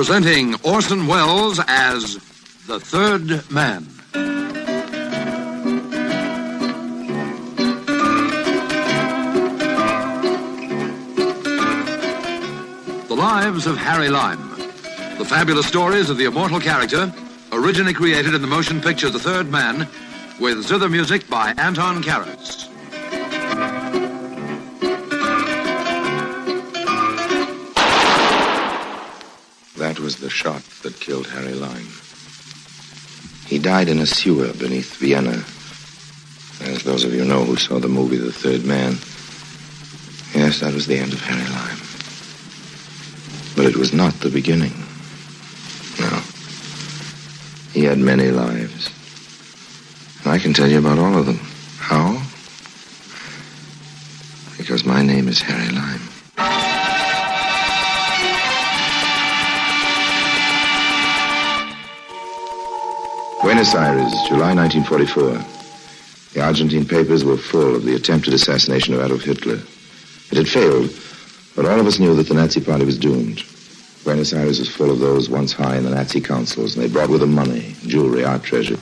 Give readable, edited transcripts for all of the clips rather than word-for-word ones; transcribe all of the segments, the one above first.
Presenting Orson Welles as the Third Man. The Lives of Harry Lime. The fabulous stories of the immortal character, originally created in the motion picture The Third Man, with zither music by Anton Karas. That was the shot that killed Harry Lime. He died in a sewer beneath Vienna. As those of you know who saw the movie The Third Man, yes, that was the end of Harry Lime. But it was not the beginning. No. He had many lives. And I can tell you about all of them. How? Because my name is Harry Lime. Buenos Aires, July 1944. The Argentine papers were full of the attempted assassination of Adolf Hitler. It had failed, but all of us knew that the Nazi Party was doomed. Buenos Aires was full of those once high in the Nazi councils, and they brought with them money, jewelry, art treasure.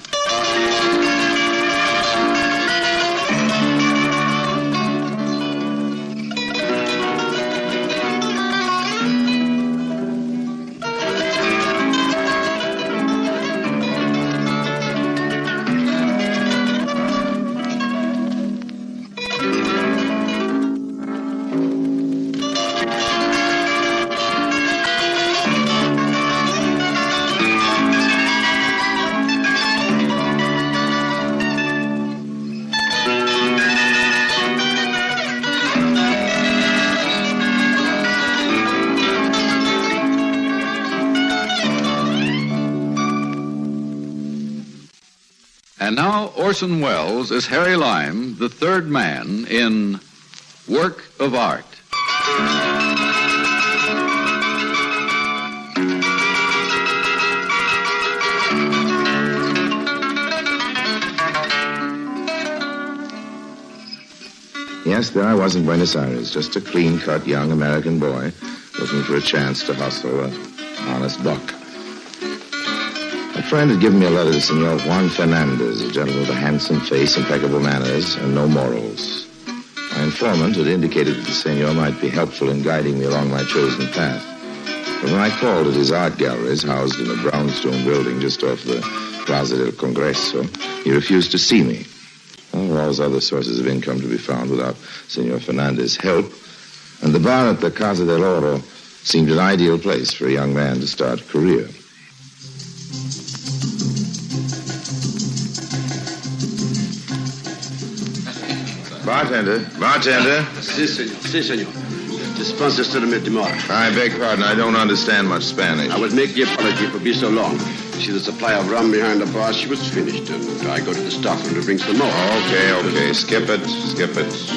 And now Orson Welles is Harry Lime, the third man in Work of Art. Yes, there I was in Buenos Aires, just a clean-cut young American boy looking for a chance to hustle an honest buck. A friend had given me a letter to Senor Juan Fernandez, a gentleman with a handsome face, impeccable manners, and no morals. My informant had indicated that the senor might be helpful in guiding me along my chosen path. But when I called at his art galleries, housed in a brownstone building just off the Plaza del Congreso, he refused to see me. Well, there were always other sources of income to be found without Senor Fernandez's help, and the bar at the Casa del Oro seemed an ideal place for a young man to start a career. Bartender. Si, senor. Dispense to the mid-tomorrow. I beg pardon, I don't understand much Spanish. I would make the apology for being so long. See the supply of rum behind the bar, she was finished, and I go to the stockroom to bring some more. Okay. Skip it.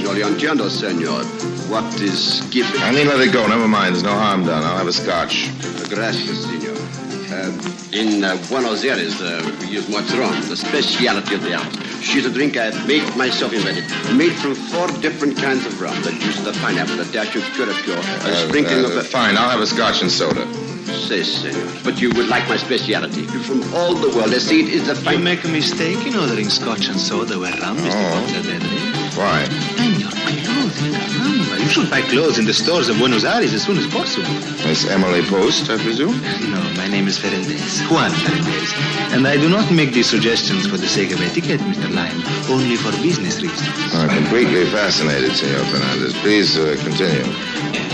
No le entiendo, senor. What is skipping? I need to let it go. Never mind, there's no harm done. I'll have a scotch. Gracias, senor. In Buenos Aires, we use much rum, the speciality of the house. She's a drink I have made myself invented. Made from 4 different kinds of rum. The juice of the pineapple, the dash of curacao, a sprinkling of the... Fine, I'll have a scotch and soda. Si, senor. But you would like my speciality. From all the world, I see it is the fine... You make a mistake in ordering scotch and soda where rum is the popular beverage. Why? And your clothing, caramba. You should buy clothes in the stores of Buenos Aires as soon as possible. Miss Emily Post, I presume? No, my name is Fernandez, Juan Fernandez. And I do not make these suggestions for the sake of etiquette, Mr. Lime, only for business reasons. I'm completely fascinated, Senor Fernandez. Please continue.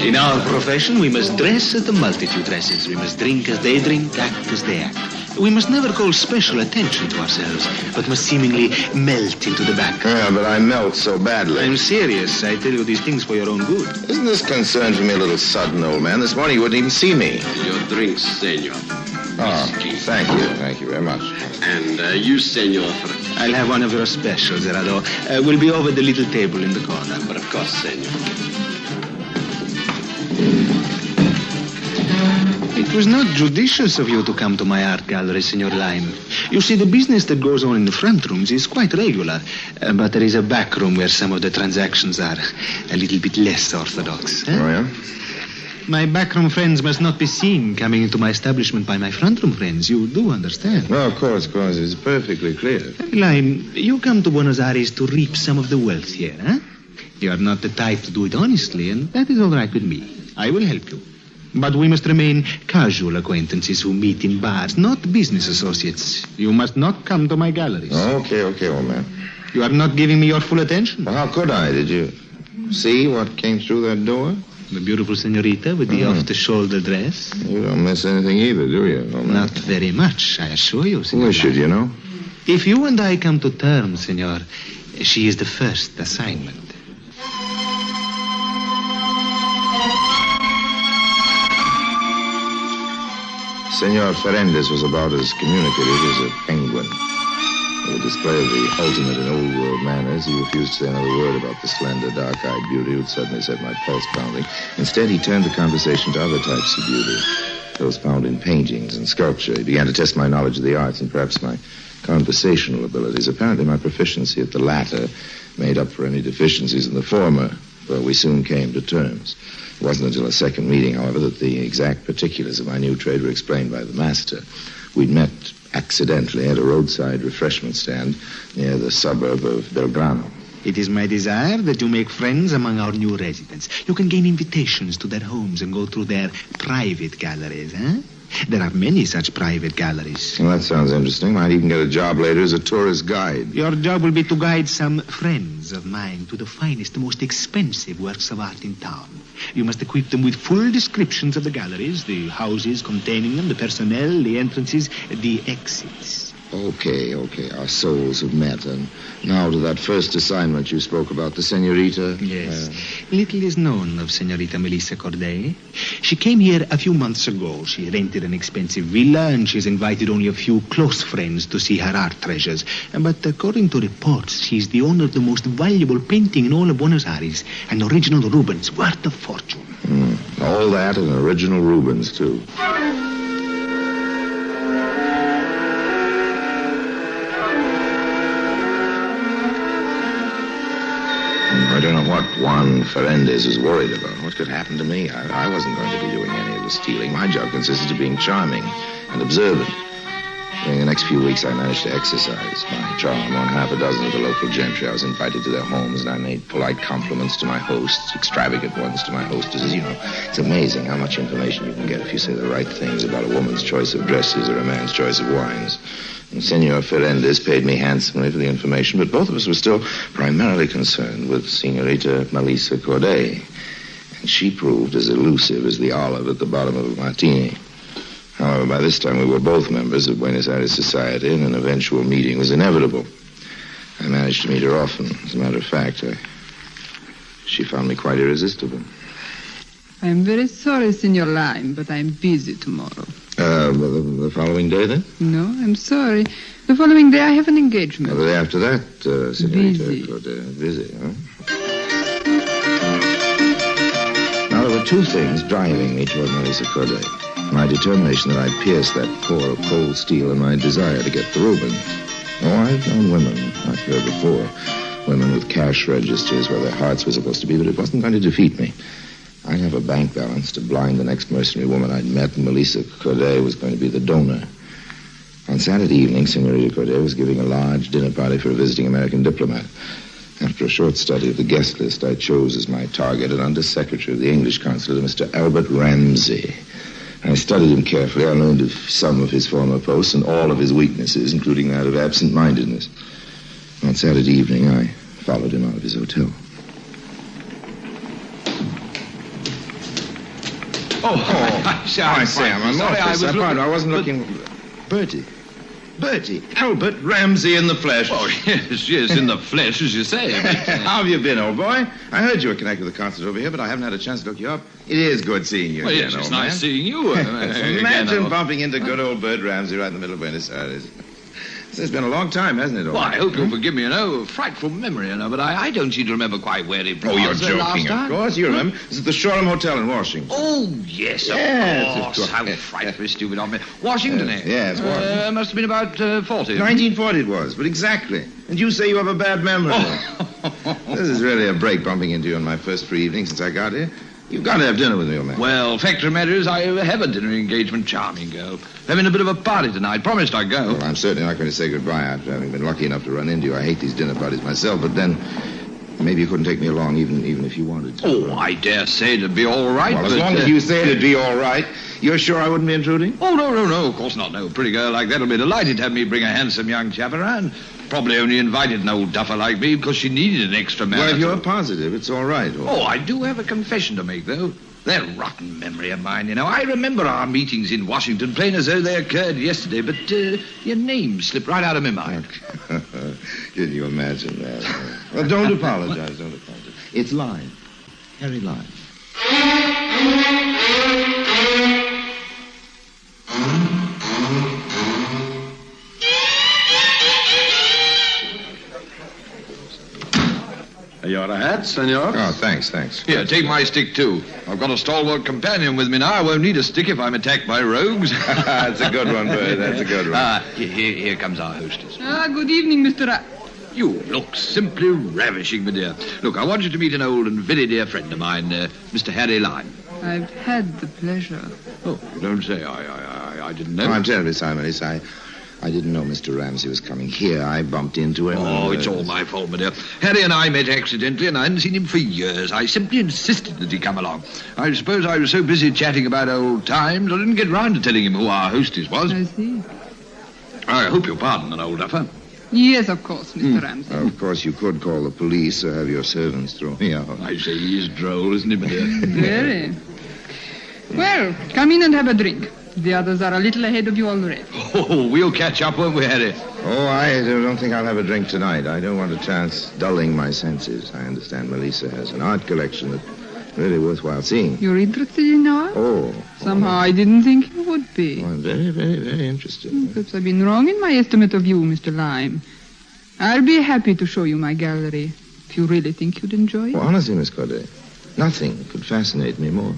In our profession, we must dress as the multitude dresses. We must drink as they drink, act as they act. We must never call special attention to ourselves, but must seemingly melt into the back. Yeah, but I melt so badly. I'm serious. I tell you these things for your own good. Isn't this concern for me a little sudden, old man? This morning you wouldn't even see me. Your drinks, senor. Oh, thank you. Thank you very much. And you, senor. I'll have one of your specials, Gerardo. We'll be over the little table in the corner. But of course, senor. It was not judicious of you to come to my art gallery, Senor Lime. You see, the business that goes on in the front rooms is quite regular, but there is a back room where some of the transactions are a little bit less orthodox. Oh, yeah? My backroom friends must not be seen coming into my establishment by my front-room friends. You do understand? No, of course. It's perfectly clear. Lime, you come to Buenos Aires to reap some of the wealth here, huh? You are not the type to do it honestly, and that is all right with me. I will help you. But we must remain casual acquaintances who meet in bars, not business associates. You must not come to my galleries. Okay, old man. You are not giving me your full attention. Well, how could I? Did you see what came through that door? The beautiful senorita with the off-the-shoulder dress. You don't miss anything either, do you, old man? Not very much, I assure you, senor. Where should you know? If you and I come to terms, senor, she is the first assignment. Senor Ferendez was about as communicative as a penguin. With a display of the ultimate in old-world manners, he refused to say another word about the slender, dark-eyed beauty who had suddenly set my pulse pounding. Instead, he turned the conversation to other types of beauty, those found in paintings and sculpture. He began to test my knowledge of the arts and perhaps my conversational abilities. Apparently, my proficiency at the latter made up for any deficiencies in the former, but we soon came to terms. It wasn't until a second meeting, however, that the exact particulars of my new trade were explained by the master. We'd met accidentally at a roadside refreshment stand near the suburb of Belgrano. It is my desire that you make friends among our new residents. You can gain invitations to their homes and go through their private galleries, huh? There are many such private galleries. Well, that sounds interesting. Might even get a job later as a tourist guide. Your job will be to guide some friends of mine to the finest, most expensive works of art in town. You must equip them with full descriptions of the galleries, the houses containing them, the personnel, the entrances, the exits. Okay. Our souls have met. And now to that first assignment you spoke about, the senorita. Yes. Little is known of Senorita Melissa Corday. She came here a few months ago. She rented an expensive villa, and she's invited only a few close friends to see her art treasures. But according to reports, she's the owner of the most valuable painting in all of Buenos Aires, an original Rubens worth a fortune. All that and original Rubens, too. I don't know what Juan Ferendez is worried about. What could happen to me? I wasn't going to be doing any of the stealing. My job consisted of being charming and observant. During the next few weeks, I managed to exercise my charm on half a dozen of the local gentry. I was invited to their homes, and I made polite compliments to my hosts, extravagant ones to my hostesses. You know, it's amazing how much information you can get if you say the right things about a woman's choice of dresses or a man's choice of wines. And Senor Ferendez paid me handsomely for the information, but both of us were still primarily concerned with Senorita Melissa Corday. And she proved as elusive as the olive at the bottom of a martini. However, by this time we were both members of Buenos Aires society, and an eventual meeting was inevitable. I managed to meet her often. As a matter of fact, she found me quite irresistible. I'm very sorry, Senor Lime, but I'm busy tomorrow. The following day, then? No, I'm sorry. The following day I have an engagement. The day after that, Senorita Busy. Corday. Busy, huh? Now, there were two things driving me toward Melissa Corday. My determination that I'd pierce that core of cold steel and my desire to get the Rubens. Oh, I've known women like her before. Women with cash registers where their hearts were supposed to be, but it wasn't going to defeat me. I'd have a bank balance to blind the next mercenary woman I'd met, and Melissa Corday was going to be the donor. On Saturday evening, Senorita Corday was giving a large dinner party for a visiting American diplomat. After a short study of the guest list, I chose as my target an undersecretary of the English consulate, Mr. Albert Ramsey. I studied him carefully. I learned of some of his former posts and all of his weaknesses, including that of absent-mindedness. On Saturday evening, I followed him out of his hotel. Sorry, Sam. I'm sorry. I wasn't looking. Bertie. Albert Ramsey in the flesh. Oh, yes, in the flesh, as you say. How have you been, old boy? I heard you were connected with the concert over here, but I haven't had a chance to look you up. It is good seeing you Well, again, yes, it's old nice man. seeing you. Imagine bumping into good old Bert Ramsey right in the middle of Buenos Aires. It's been a long time, hasn't it, old Well, I man? hope you'll forgive me, frightful memory, but I don't seem to remember quite where it was. Oh, you're last joking, time. of course. You remember. It's at the Shoreham Hotel in Washington. Oh, yes, Yes, of of course. How frightfully stupid of me. Washington, eh? Yes, Washington. Must have been about 40. 1940 it was, but exactly. And you say you have a bad memory. This is really a break bumping into you on my first free evening since I got here. You've got to have dinner with me, old man. Well, fact of the matter is, I have a dinner engagement. Charming girl. Having a bit of a party tonight. Promised I'd go. Well, I'm certainly not going to say goodbye after having been lucky enough to run into you. I hate these dinner parties myself, but then maybe you couldn't take me along even if you wanted to. Oh, I dare say it'd be all right. Well, as long as you say it'd be all right, you're sure I wouldn't be intruding? Oh, no, of course not. No, a pretty girl like that'll be delighted to have me bring a handsome young chap around. Probably only invited an old duffer like me because she needed an extra man. Well, if you're positive, it's all right. Oh, I do have a confession to make, though. That rotten memory of mine, you know. I remember our meetings in Washington, plain as though they occurred yesterday, but your name slipped right out of my mind. Can you imagine that? Well, don't apologize. It's Lime. Harry Lime. Your hat, senor? Oh, thanks. Here, take my stick, too. I've got a stalwart companion with me now. I won't need a stick if I'm attacked by rogues. That's a good one, Bird. That's a good one. Here comes our hostess. Good evening, Mr. You look simply ravishing, my dear. Look, I want you to meet an old and very dear friend of mine, Mr. Harry Lime. I've had the pleasure. Oh, you don't say. I didn't know. Oh, I'm terribly sorry, Melissa. I didn't know Mr. Ramsey was coming here. I bumped into him. Oh, it's all my fault, my dear. Harry and I met accidentally, and I hadn't seen him for years. I simply insisted that he come along. I suppose I was so busy chatting about old times, I didn't get round to telling him who our hostess was. I see. I hope you'll pardon an old duffer. Yes, of course, Mr. Ramsey. Of course, you could call the police or have your servants throw me out. I say he's droll, isn't he, my dear? Very. Well, come in and have a drink. The others are a little ahead of you already. Oh, we'll catch up, won't we, Harry? Oh, I don't think I'll have a drink tonight. I don't want a chance dulling my senses. I understand Melissa has an art collection that's really worthwhile seeing. You're interested in art? Oh. Somehow I didn't think you would be. I'm very, very, very interested. Perhaps I've been wrong in my estimate of you, Mr. Lime. I'll be happy to show you my gallery, if you really think you'd enjoy it. Well, honestly, Miss Corday, nothing could fascinate me more.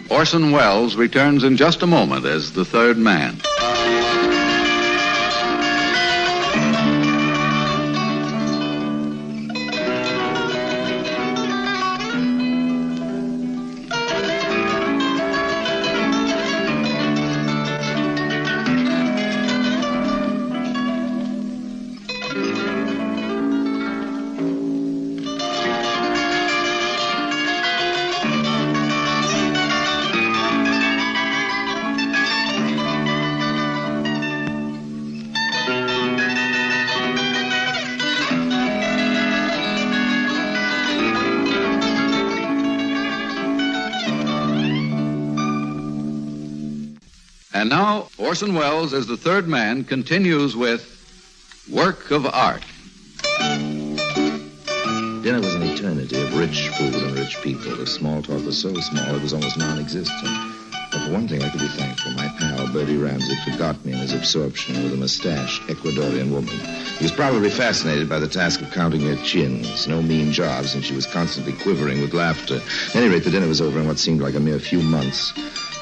Orson Welles returns in just a moment as the third man. And now, Orson Welles, as the third man, continues with Work of Art. Dinner was an eternity of rich food and rich people. The small talk was so small it was almost non-existent. But for one thing, I could be thankful. My pal, Bertie Ramsey, forgot me in his absorption with a mustached Ecuadorian woman. He was probably fascinated by the task of counting her chins. No mean job, since she was constantly quivering with laughter. At any rate, the dinner was over in what seemed like a mere few months.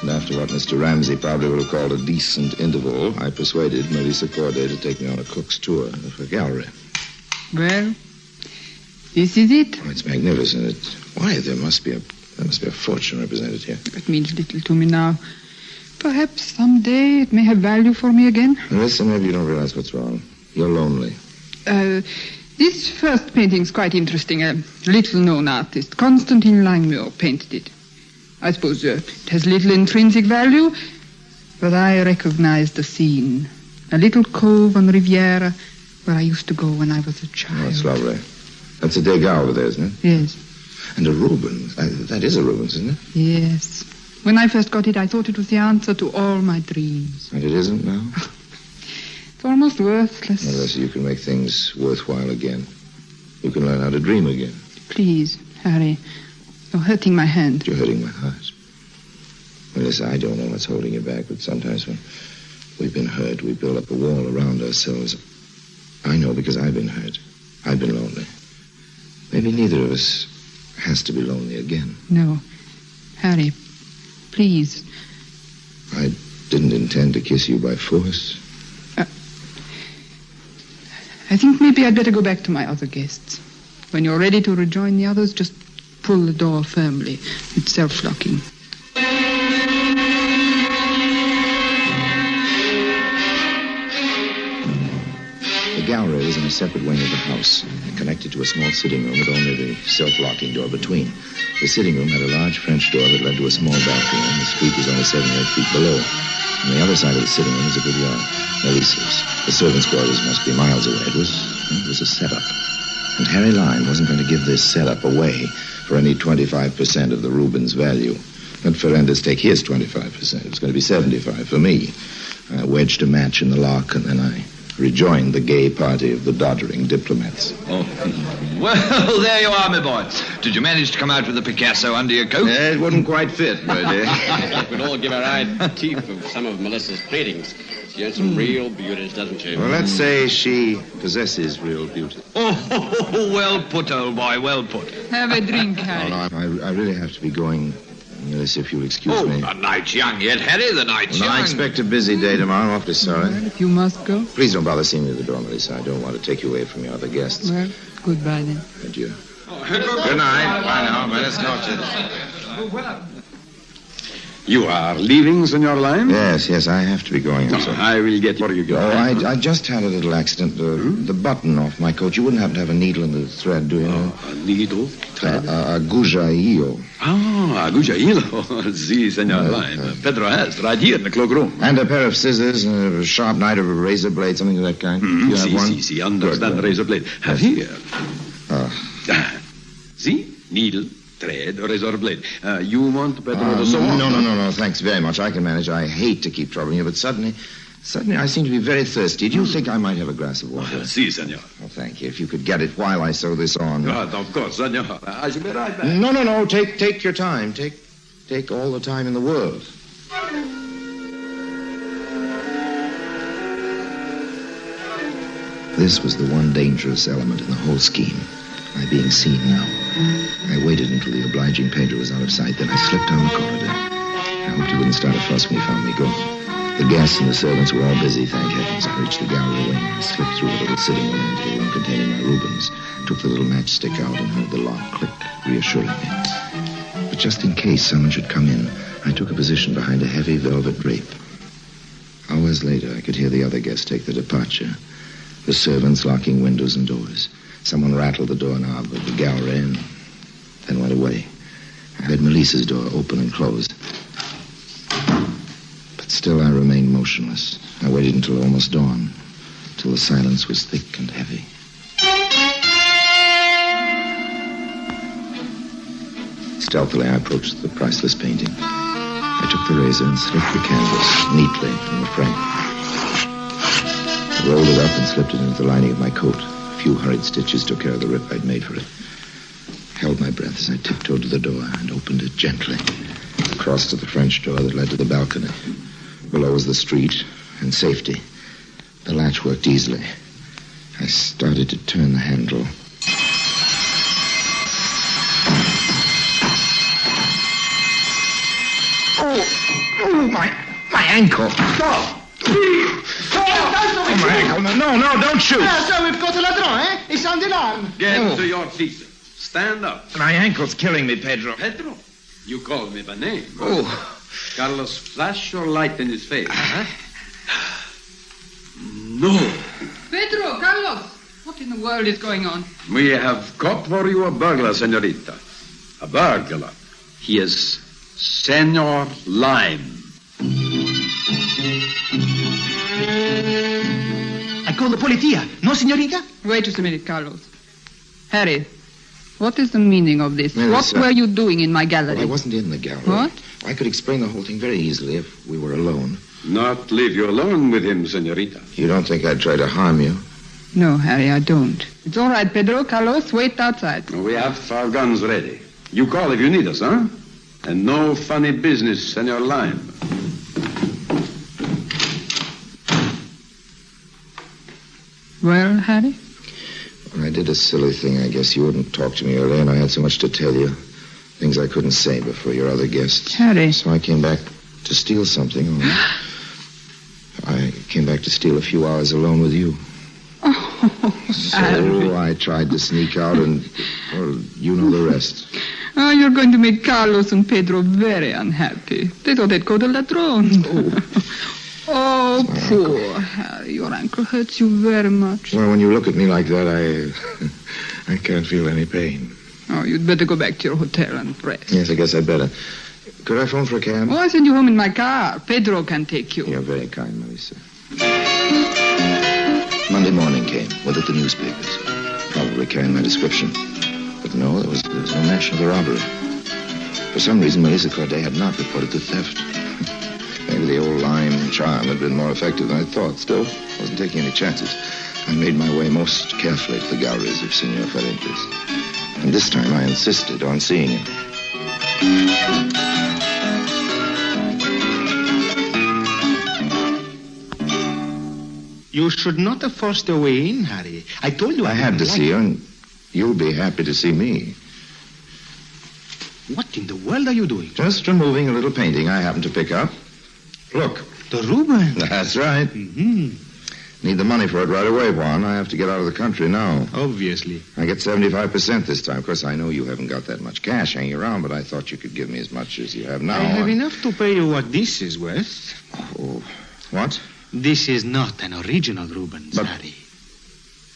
And after what Mr. Ramsey probably would have called a decent interval, I persuaded Melissa Corday to take me on a cook's tour of her gallery. Well, this is it. Oh, it's magnificent. Why, there must be a fortune represented here. It means little to me now. Perhaps someday it may have value for me again. Listen, maybe you don't realize what's wrong. You're lonely. This first painting's quite interesting. A little-known artist, Constantine Langmuir, painted it. I suppose it has little intrinsic value, but I recognize the scene. A little cove on Riviera where I used to go when I was a child. Oh, that's lovely. That's a Degas over there, isn't it? Yes. And a Rubens. That is a Rubens, isn't it? Yes. When I first got it, I thought it was the answer to all my dreams. And it isn't now? It's almost worthless. Melissa, you can make things worthwhile again. You can learn how to dream again. Please, Harry. You're hurting my hand. You're hurting my heart. Melissa, I don't know what's holding you back, but sometimes when we've been hurt, we build up a wall around ourselves. I know because I've been hurt. I've been lonely. Maybe neither of us has to be lonely again. No. Harry, Please. I didn't intend to kiss you by force. I think maybe I'd better go back to my other guests. When you're ready to rejoin the others, just pull the door firmly. It's self-locking. The gallery was in a separate wing of the house, connected to a small sitting room with only the self-locking door between. The sitting room had a large French door that led to a small balcony, and the street was only 7 or 8 feet below. On the other side of the sitting room was a good yard. Melissa's. The servants' quarters must be miles away. It was a setup. And Harry Lyme wasn't going to give this setup away for any 25% of the Rubens' value. Let Ferendez take his 25%. It was going to be 75 for me. I wedged a match in the lock, and then I rejoined the gay party of the doddering diplomats. Oh. Well, there you are, my boy. Did you manage to come out with the Picasso under your coat? It wouldn't quite fit, but... We'd all give our eye teeth of some of Melissa's paintings. She has some real beauties, doesn't she? Well, let's say she possesses real beauty. Oh, well put, old boy, well put. Have a drink, Harry. No, I really have to be going, Melissa, if you'll excuse me. The night's young yet, Harry, the night's young. I expect a busy day tomorrow. I'm awfully sorry. Well, if you must go. Please don't bother seeing me at the door, Melissa. I don't want to take you away from your other guests. Well, goodbye then. Adieu. Good night. Bye now. Buenas noches. You are leaving, Senor Lyme? Yes, I have to be going. I will get where you go. Oh, I just had a little accident. The button off my coat. You wouldn't happen to have a needle in the thread, do you? A needle? A gujaillo. Ah, gujaillo. Si, Senor Lyme. Pedro has, right here in the cloakroom. And a pair of scissors, a sharp knife, or a razor blade, something of that kind. You have one? Si, understand, razor blade. Have here. See? Needle, thread, razor blade. You want Pedro to sew off? No, thanks very much. I can manage. I hate to keep troubling you, but suddenly I seem to be very thirsty. Do you think I might have a glass of water? Si, senor. Oh, thank you. If you could get it while I sew this on. Of course, senor. I shall be right back. No. Take your time. Take all the time in the world. This was the one dangerous element in the whole scheme. My being seen now. I waited until the obliging Pedro was out of sight, then I slipped down the corridor. I hoped he wouldn't start a fuss when he found me gone. The guests and the servants were all busy, thank heavens. I reached the gallery wing. I slipped through the little sitting room into the room containing my Rubens, took the little matchstick out and heard the lock click, reassuring me. But just in case someone should come in, I took a position behind a heavy velvet drape. Hours later, I could hear the other guests take their departure. The servants locking windows and doors. Someone rattled the doorknob of the gallery and then went away. I heard Melissa's door open and close. But still I remained motionless. I waited until almost dawn, till the silence was thick and heavy. Stealthily, I approached the priceless painting. I took the razor and slipped the canvas neatly from the frame. I rolled it up and slipped it into the lining of my coat. A few hurried stitches took care of the rip I'd made for it. I held my breath as I tiptoed to the door and opened it gently. Crossed to the French door that led to the balcony. Below was the street and safety. The latch worked easily. I started to turn the handle. Oh, my ankle. Stop! Oh, my ankle. No, don't shoot. So we've got a ladron, eh? It's on the alarm. Get to your feet. Stand up. My ankle's killing me, Pedro. Pedro, you called me by name. Oh. Carlos, flash your light in his face. No. Pedro, Carlos, what in the world is going on? We have caught for you a burglar, senorita. A burglar. He is Senor Lyme. I call the policia. No, senorita? Wait just a minute, Carlos. Harry, what is the meaning of this? Melissa. What were you doing in my gallery? Well, I wasn't in the gallery. What? I could explain the whole thing very easily if we were alone. Not leave you alone with him, senorita. You don't think I'd try to harm you? No, Harry, I don't. It's all right, Pedro. Carlos, wait outside. We have our guns ready. You call if you need us, huh? And no funny business, Senor Lyme. Well, Harry? I did a silly thing. I guess you wouldn't talk to me earlier, and I had so much to tell you. Things I couldn't say before your other guests. Harry. So I came back to steal something. I came back to steal a few hours alone with you. Oh, So I tried to sneak out and, well, you know the rest. Oh, you're going to make Carlos and Pedro very unhappy. They thought they'd go to Ladrone. Oh, poor Harry. Your ankle hurts you very much. Well, when you look at me like that, I can't feel any pain. Oh, you'd better go back to your hotel and rest. Yes, I guess I'd better. Could I phone for a cab? Oh, I'll send you home in my car. Pedro can take you. You're very kind, Melissa. Monday morning came, with it the newspapers. Probably carrying my description. But no, there was no mention of the robbery. For some reason, Melissa Corday had not reported the theft. Maybe the old lime charm had been more effective than I thought. Still, wasn't taking any chances. I made my way most carefully to the galleries of Senor Ferentes. And this time I insisted on seeing him. You should not have forced your way in, Harry. I told you I had to didn't see you, and you'll be happy to see me. What in the world are you doing? Just removing a little painting I happened to pick up. Look. The Rubens. That's right. Mm-hmm. Need the money for it right away, Juan. I have to get out of the country now. Obviously. I get 75% this time. Of course, I know you haven't got that much cash hanging around, but I thought you could give me as much as you have now. I have enough to pay you what this is worth. Oh, what? This is not an original Rubens, Harry.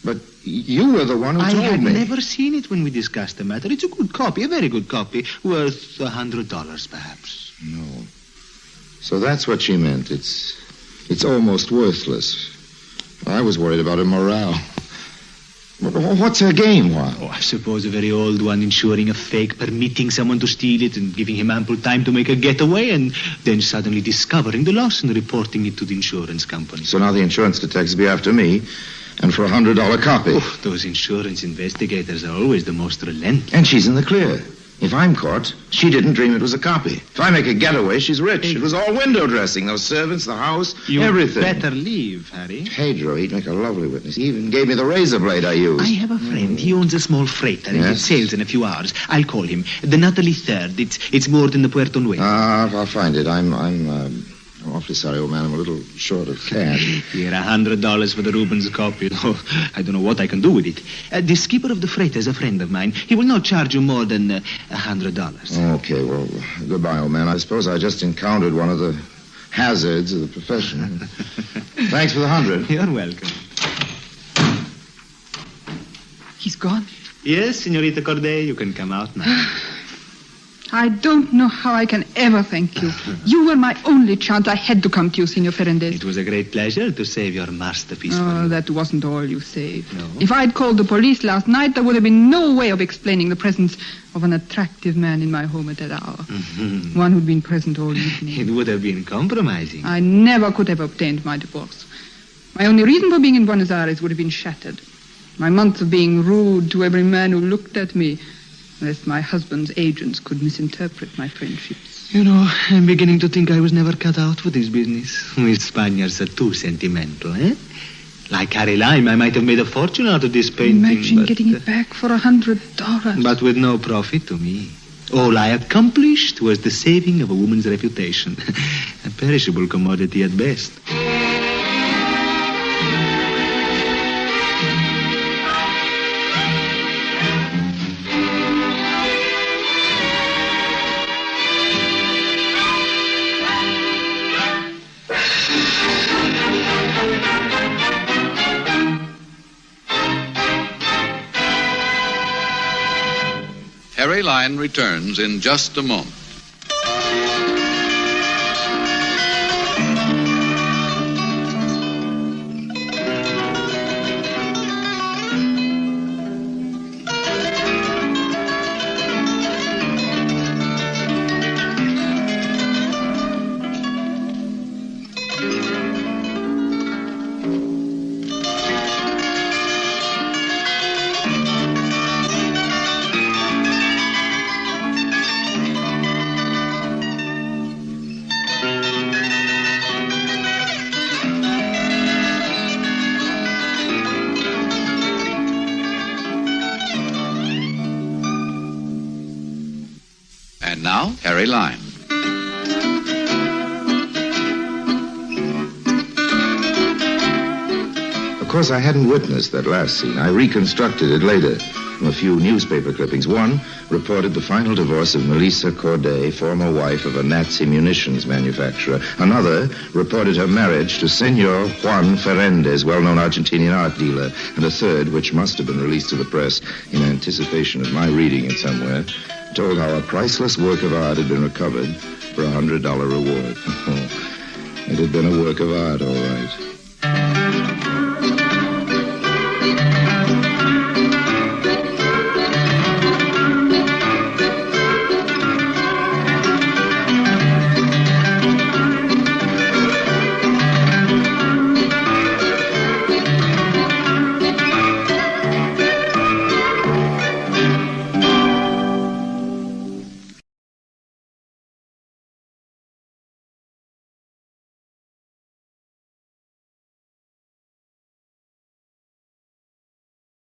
But you were the one who I told had me. never seen it when we discussed the matter. It's a good copy, a very good copy, worth $100 perhaps. No. So that's what she meant. It's almost worthless. I was worried about her morale. What's her game, Juan? Oh, I suppose a very old one, insuring a fake, permitting someone to steal it and giving him ample time to make a getaway, and then suddenly discovering the loss and reporting it to the insurance company. So now the insurance detectives be after me, and for a $100 copy. Oh, those insurance investigators are always the most relentless. And she's in the clear. If I'm caught, she didn't dream it was a copy. If I make a getaway, she's rich. It was all window dressing. Those servants, the house, everything. You better leave, Harry. Pedro, he'd make a lovely witness. He even gave me the razor blade I used. I have a friend. He owns a small freighter. It sails in a few hours. I'll call him. The Natalie Third. It's moored in the Puerto Nuevo. I'll find it. I'm awfully sorry, old man. I'm a little short of cash. Here, $100 for the Rubens copy. Oh, I don't know what I can do with it. The skipper of the freighter is a friend of mine. He will not charge you more than $100. Okay, well, goodbye, old man. I suppose I just encountered one of the hazards of the profession. Thanks for the 100. You're welcome. He's gone. Yes, Senorita Corday, you can come out now. I don't know how I can ever thank you. You were my only chance. I had to come to you, Senor Fernández. It was a great pleasure to save your masterpiece for Oh, you. that wasn't all you saved. No? If I'd called the police last night, there would have been no way of explaining the presence of an attractive man in my home at that hour. Mm-hmm. One who'd been present all evening. It would have been compromising. I never could have obtained my divorce. My only reason for being in Buenos Aires would have been shattered. My months of being rude to every man who looked at me, lest my husband's agents could misinterpret my friendships. You know, I'm beginning to think I was never cut out for this business. We Spaniards are too sentimental, eh? Like Harry Lime, I might have made a fortune out of this painting. Imagine getting it back for $100. But with no profit to me. All I accomplished was the saving of a woman's reputation. A perishable commodity at best. Harry Lime returns in just a moment. And now, Harry Lime. Of course, I hadn't witnessed that last scene. I reconstructed it later from a few newspaper clippings. One reported the final divorce of Melissa Corday, former wife of a Nazi munitions manufacturer. Another reported her marriage to Senor Juan Ferendez, well-known Argentinian art dealer. And a third, which must have been released to the press in anticipation of my reading it somewhere, told how a priceless work of art had been recovered for a $100 reward. It had been a work of art, all right.